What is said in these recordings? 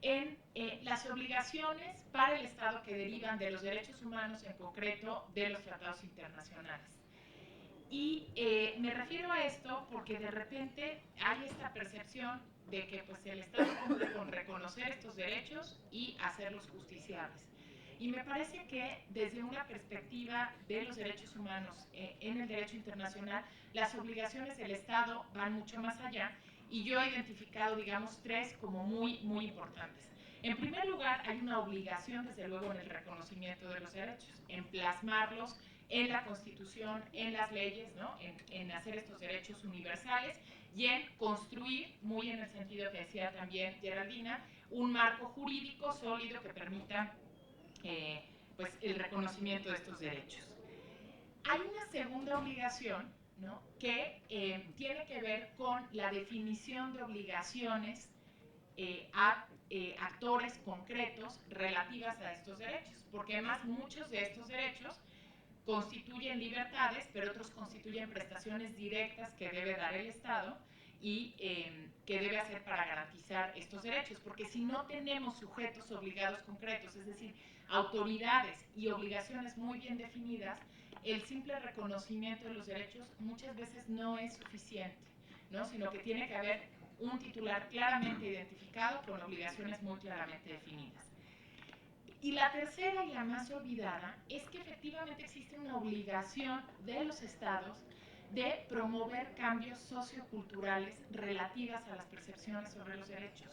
en las obligaciones para el Estado que derivan de los derechos humanos, en concreto de los tratados internacionales. Y me refiero a esto porque de repente hay esta percepción de que pues, el Estado cumple con reconocer estos derechos y hacerlos justiciables. Y me parece que desde una perspectiva de los derechos humanos en el derecho internacional, las obligaciones del Estado van mucho más allá, y yo he identificado, digamos, tres como muy importantes. En primer lugar, hay una obligación, desde luego, en el reconocimiento de los derechos, en plasmarlos en la Constitución, en las leyes, ¿no? en hacer estos derechos universales y en construir, muy en el sentido que decía también Geraldina, un marco jurídico sólido que permita pues, el reconocimiento de estos derechos. Hay una segunda obligación, ¿no? que tiene que ver con la definición de obligaciones a actores concretos relativas a estos derechos, porque además muchos de estos derechos constituyen libertades, pero otros constituyen prestaciones directas que debe dar el Estado y que debe hacer para garantizar estos derechos, porque si no tenemos sujetos obligados concretos, es decir, autoridades y obligaciones muy bien definidas, el simple reconocimiento de los derechos muchas veces no es suficiente, ¿no? Sino que tiene que haber un titular claramente identificado con obligaciones muy claramente definidas. Y la tercera y la más olvidada es que efectivamente existe una obligación de los estados de promover cambios socioculturales relativas a las percepciones sobre los derechos.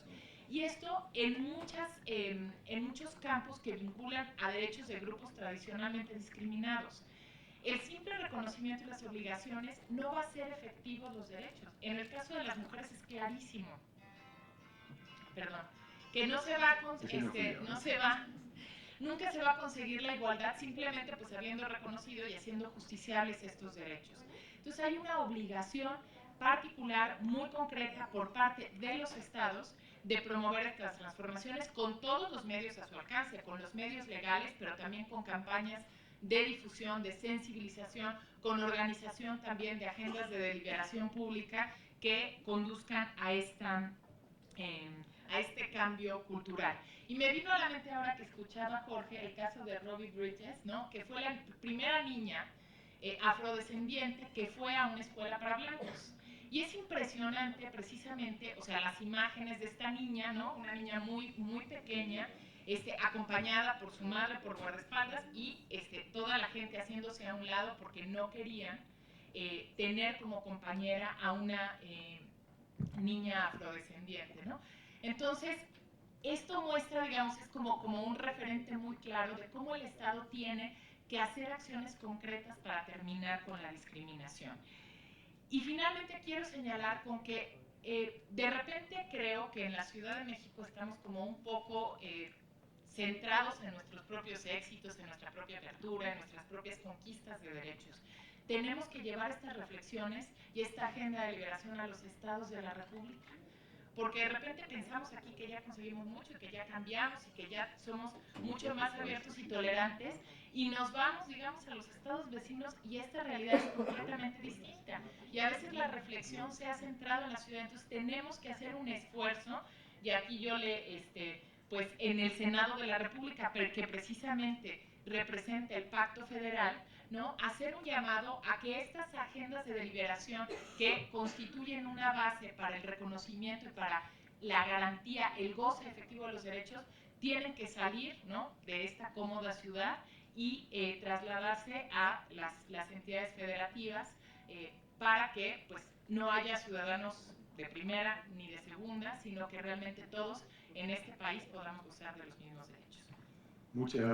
Y esto en muchos campos que vinculan a derechos de grupos tradicionalmente discriminados. El simple reconocimiento de las obligaciones no va a ser efectivo los derechos. En el caso de las mujeres es clarísimo. Perdón. Que no se va nunca se va a conseguir la igualdad simplemente pues habiendo reconocido y haciendo justiciables estos derechos. Entonces hay una obligación particular, muy concreta por parte de los estados de promover estas transformaciones con todos los medios a su alcance, con los medios legales, pero también con campañas de difusión, de sensibilización, con organización también de agendas de deliberación pública que conduzcan a este cambio cultural. Y me vino a la mente ahora que escuchaba a Jorge el caso de Robbie Bridges, ¿no? que fue la primera niña afrodescendiente que fue a una escuela para blancos. Y es impresionante precisamente, o sea, las imágenes de esta niña, ¿no? Una niña muy pequeña, acompañada por su madre, por guardaespaldas, y toda la gente haciéndose a un lado porque no querían tener como compañera a una niña afrodescendiente, ¿no? Entonces, esto muestra, digamos, es como un referente muy claro de cómo el Estado tiene que hacer acciones concretas para terminar con la discriminación. Y finalmente quiero señalar con que de repente creo que en la Ciudad de México estamos como un poco centrados en nuestros propios éxitos, en nuestra propia apertura, en nuestras propias conquistas de derechos. Tenemos que llevar estas reflexiones y esta agenda de liberación a los estados de la República, porque de repente pensamos aquí que ya conseguimos mucho, que ya cambiamos y que ya somos mucho más abiertos y tolerantes, y nos vamos, digamos, a los estados vecinos y esta realidad es completamente distinta. Y a veces la reflexión se ha centrado en la ciudad, entonces tenemos que hacer un esfuerzo, y aquí yo pues en el Senado de la República, que precisamente representa el Pacto Federal, ¿no? Hacer un llamado a que estas agendas de deliberación que constituyen una base para el reconocimiento y para la garantía, el goce efectivo de los derechos, tienen que salir, ¿no? de esta cómoda ciudad y trasladarse a las entidades federativas para que pues, no haya ciudadanos de primera ni de segunda, sino que realmente todos en este país podamos gozar de los mismos derechos. Muchas gracias.